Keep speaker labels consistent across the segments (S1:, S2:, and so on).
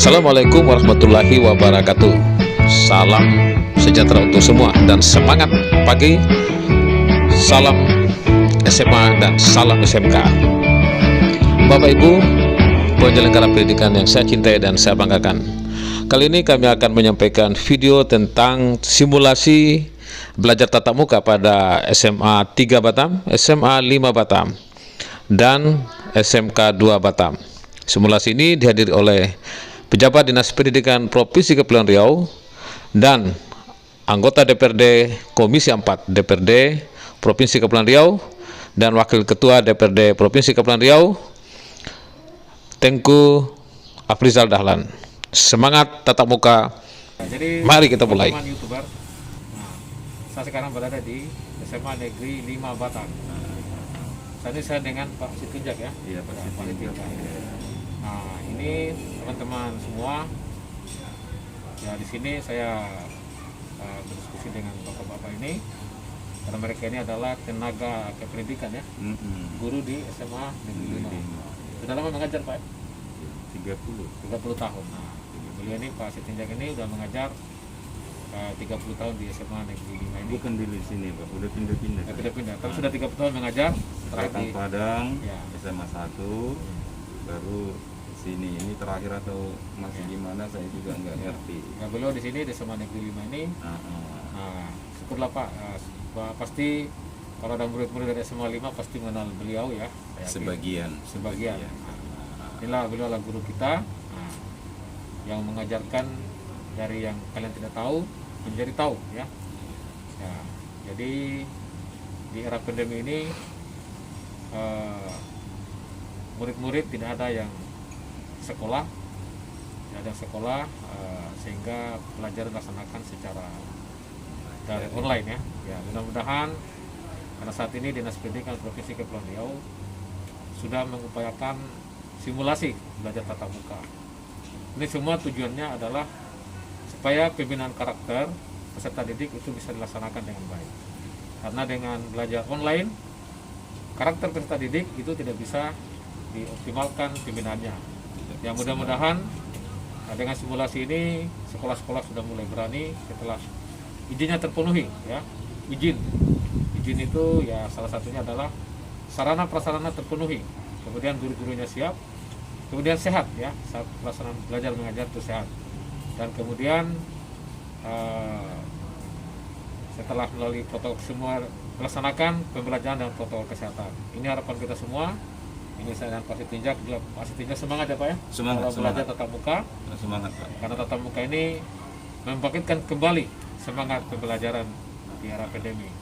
S1: Assalamualaikum warahmatullahi wabarakatuh. Salam sejahtera untuk semua dan semangat pagi. Salam SMA dan salam SMK. Bapak Ibu penyelenggara pendidikan yang saya cintai dan saya banggakan, kali ini kami akan menyampaikan video tentang simulasi belajar tatap muka pada SMA 3 Batam, SMA 5 Batam, dan SMK 2 Batam. Simulasi ini dihadiri oleh pejabat Dinas Pendidikan Provinsi Kepulauan Riau dan anggota DPRD Komisi 4 DPRD Provinsi Kepulauan Riau dan Wakil Ketua DPRD Provinsi Kepulauan Riau, Tengku Afrizal Dahlan. Semangat tatap muka.
S2: Jadi,
S1: mari kita mulai.
S2: YouTuber. Nah, saya sekarang berada di SMA Negeri 5 Batam. Saat ini saya dengan Pak Sitinjak ya.
S3: Iya, Pak Sitinjak.
S2: Nah, ini teman-teman semua. Ya, di sini saya berdiskusi dengan bapak-bapak ini. Karena mereka ini adalah tenaga kependidikan ya. Guru di SMA Negeri 5. Sudah lama mengajar Pak? 30 tahun. Nah, beliau ini Pak Sitinjak ini sudah mengajar 30 tahun di SMA Negeri 5 ini.
S3: Bukan di sini Pak, udah pindah-pindah.
S2: Pindah-pindah, tapi sudah 30 tahun mengajar.
S3: Terakhir di Padang,
S2: ya.
S3: SMA 1, baru sini. Ini terakhir atau masih gimana saya juga nggak ngerti.
S2: Nah, beliau di sini di SMA Negeri 5 ini. Nah, syukurlah Pak, pasti kalau ada murid-murid dari SMA 5 pasti mengenal beliau ya.
S3: Sebagian.
S2: Nah, inilah beliau adalah guru kita, yang mengajarkan dari yang kalian tidak tahu menjadi tahu ya. Jadi di era pandemi ini murid-murid tidak ada yang sekolah, sehingga pelajaran dilaksanakan secara dari online ya. Mudah-mudahan karena saat ini Dinas Pendidikan Provinsi Kepulauan Riau sudah mengupayakan simulasi belajar tatap muka. Ini semua tujuannya adalah supaya pembinaan karakter peserta didik itu bisa dilaksanakan dengan baik. Karena dengan belajar online, karakter peserta didik itu tidak bisa dioptimalkan pembinaannya. Ya, mudah-mudahan dengan simulasi ini sekolah-sekolah sudah mulai berani setelah izinnya terpenuhi ya. Izin itu ya salah satunya adalah sarana prasarana terpenuhi, kemudian guru-gurunya siap, kemudian sehat ya, saat pelaksanaan belajar mengajar itu sehat, dan kemudian setelah melalui protokol semua melaksanakan pembelajaran dan protokol kesehatan. Ini harapan kita semua. Ini saya dan Pak Sitinjak. Pak Sitinjak semangat ya Pak ya.
S3: Semangat.
S2: Belajar tatap muka.
S3: Semangat Pak.
S2: Karena tatap muka ini membangkitkan kembali semangat pembelajaran di era pandemi.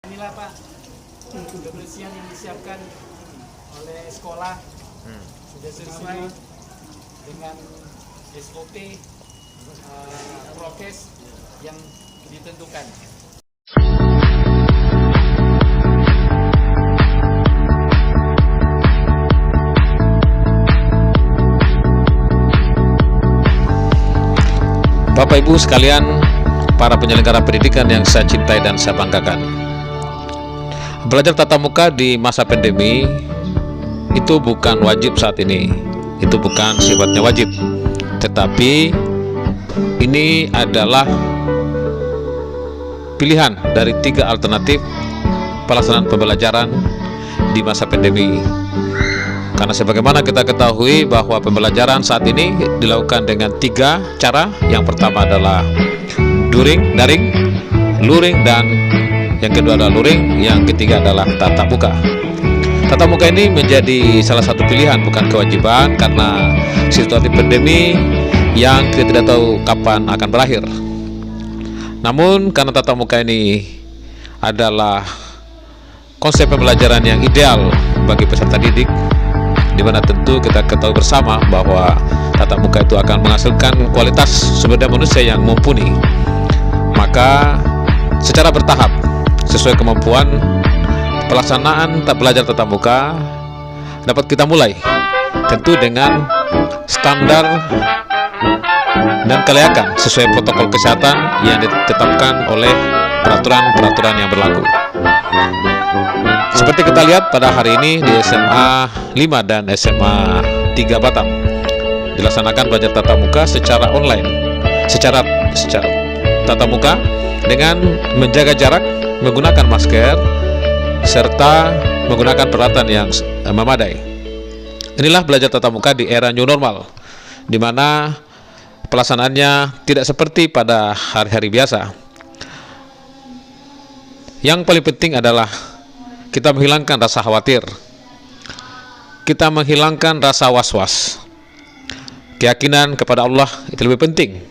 S4: Inilah Pak, kebersihan yang disiapkan oleh sekolah sudah sesuai dengan SOP prokes yang ditentukan.
S1: Bapak Ibu sekalian, para penyelenggara pendidikan yang saya cintai dan saya banggakan, belajar tatap muka di masa pandemi itu bukan wajib saat ini. Itu bukan sifatnya wajib, tetapi ini adalah pilihan dari 3 alternatif pelaksanaan pembelajaran di masa pandemi. Karena sebagaimana kita ketahui bahwa pembelajaran saat ini dilakukan dengan 3 cara. Yang pertama adalah daring, luring, dan yang kedua adalah luring, yang ketiga adalah tatap muka. Tatap muka ini menjadi salah satu pilihan, bukan kewajiban, karena situasi pandemi yang kita tidak tahu kapan akan berakhir. Namun karena tatap muka ini adalah konsep pembelajaran yang ideal bagi peserta didik, di mana tentu kita ketahui bersama bahwa tatap muka itu akan menghasilkan kualitas sumber daya manusia yang mumpuni. Maka secara bertahap sesuai kemampuan pelaksanaan belajar tatap muka dapat kita mulai, tentu dengan standar dan kelayakan sesuai protokol kesehatan yang ditetapkan oleh peraturan-peraturan yang berlaku. Seperti kita lihat pada hari ini di SMA 5 dan SMA 3 Batam dilaksanakan belajar tatap muka secara online, secara tatap muka dengan menjaga jarak, menggunakan masker, serta menggunakan peralatan yang memadai. Inilah belajar tatap muka di era new normal, di mana pelaksanaannya tidak seperti pada hari-hari biasa. Yang paling penting adalah kita menghilangkan rasa khawatir, kita menghilangkan rasa was-was. Keyakinan kepada Allah itu lebih penting,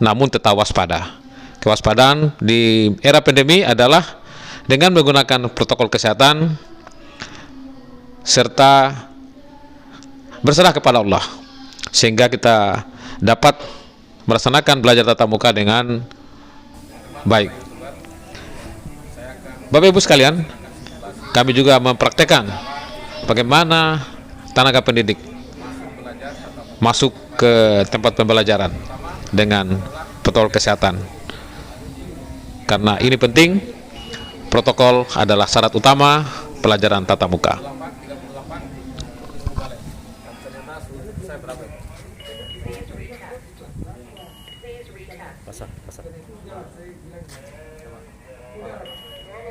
S1: namun tetap waspada. Kewaspadaan di era pandemi adalah dengan menggunakan protokol kesehatan serta berserah kepada Allah, sehingga kita dapat melaksanakan belajar tatap muka dengan baik. Bapak Ibu sekalian, kami juga mempraktekkan bagaimana tenaga pendidik masuk ke tempat pembelajaran dengan protokol kesehatan. Karena ini penting, protokol adalah syarat utama pelajaran tatap muka.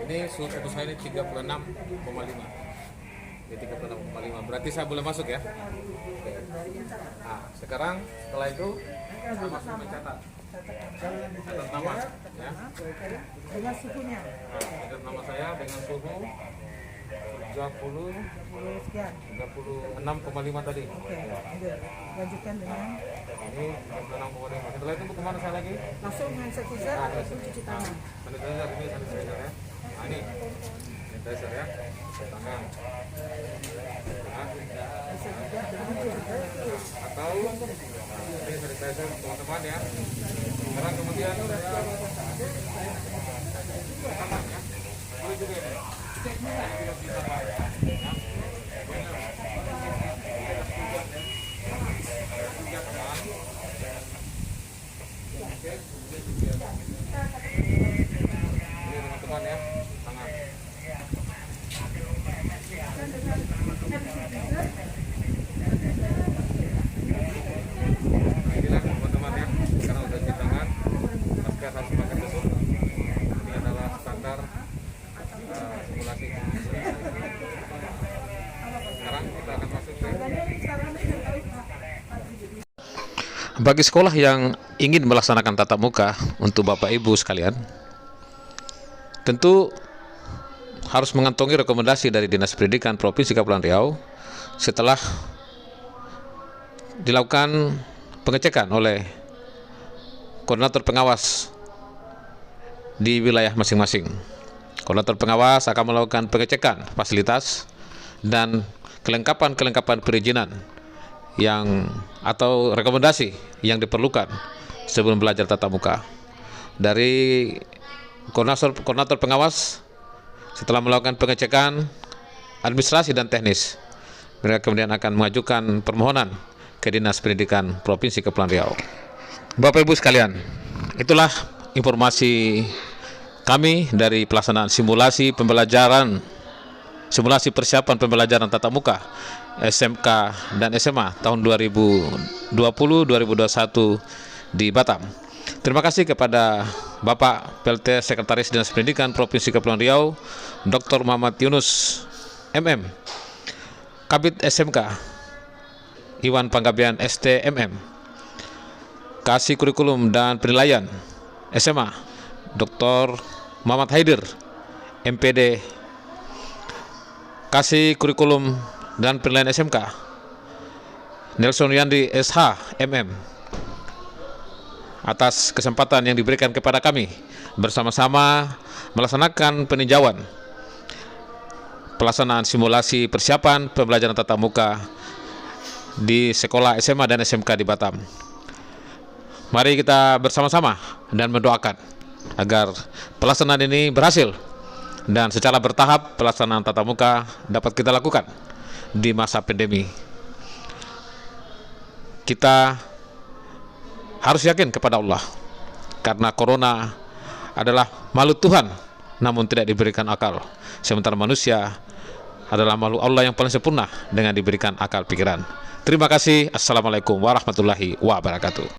S2: Ini suhu tubuh saya ini 36,5. Ini 36,5. Berarti saya boleh masuk ya? Oke. Nah, sekarang setelah itu saya masuk mencatat. Catat nama ya.
S5: Dengan suhunya.
S2: Nah, catat nama saya dengan suhu 36,5 tadi.
S5: Oke, lanjutkan dengan
S2: Ini 36,5. Setelah itu kemana saya lagi?
S5: langsung hand sanitizer, langsung cuci tangan.
S2: Sanitizer, ini sanitizer ya. Nah ini sanitizer ya. Tangan. Atau ini sanitizer teman-teman ya. Sekarang kemudian tangan ya. Boleh juga ini. Ini teman-teman ya, tangan. Inilah teman-teman ya, sekarang udah cuci tangan, masker harus pakai tutup. Ini adalah standar simulasi. Sekarang kita akan masuk ke
S1: Bagi sekolah yang ingin melaksanakan tatap muka untuk Bapak Ibu sekalian, tentu harus mengantongi rekomendasi dari Dinas Pendidikan Provinsi Kepulauan Riau setelah dilakukan pengecekan oleh koordinator pengawas di wilayah masing-masing. Koordinator pengawas akan melakukan pengecekan fasilitas dan kelengkapan perizinan yang atau rekomendasi yang diperlukan sebelum belajar tatap muka. Dari koordinator pengawas setelah melakukan pengecekan administrasi dan teknis, mereka kemudian akan mengajukan permohonan ke Dinas Pendidikan Provinsi Kepulauan Riau. Bapak Ibu sekalian, itulah informasi kami dari pelaksanaan simulasi persiapan pembelajaran tatap muka SMK dan SMA tahun 2020-2021 di Batam. Terima kasih kepada Bapak PLT Sekretaris Dinas Pendidikan Provinsi Kepulauan Riau, Dr. Muhammad Yunus MM, Kabid SMK Iwan Panggabean STMM, Kasih Kurikulum dan Penilaian SMA Dr. Muhammad Haidir MPD, Kasih Kurikulum dan Penilaian SMK Nelson Yandi SH MM, atas kesempatan yang diberikan kepada kami bersama-sama melaksanakan peninjauan pelaksanaan simulasi persiapan pembelajaran tatap muka di sekolah SMA dan SMK di Batam. Mari kita bersama-sama dan mendoakan agar pelaksanaan ini berhasil dan secara bertahap pelaksanaan tatap muka dapat kita lakukan di masa pandemi. Kita harus yakin kepada Allah, karena corona adalah makhluk Tuhan namun tidak diberikan akal, sementara manusia adalah makhluk Allah yang paling sempurna dengan diberikan akal pikiran. Terima kasih. Assalamualaikum warahmatullahi wabarakatuh.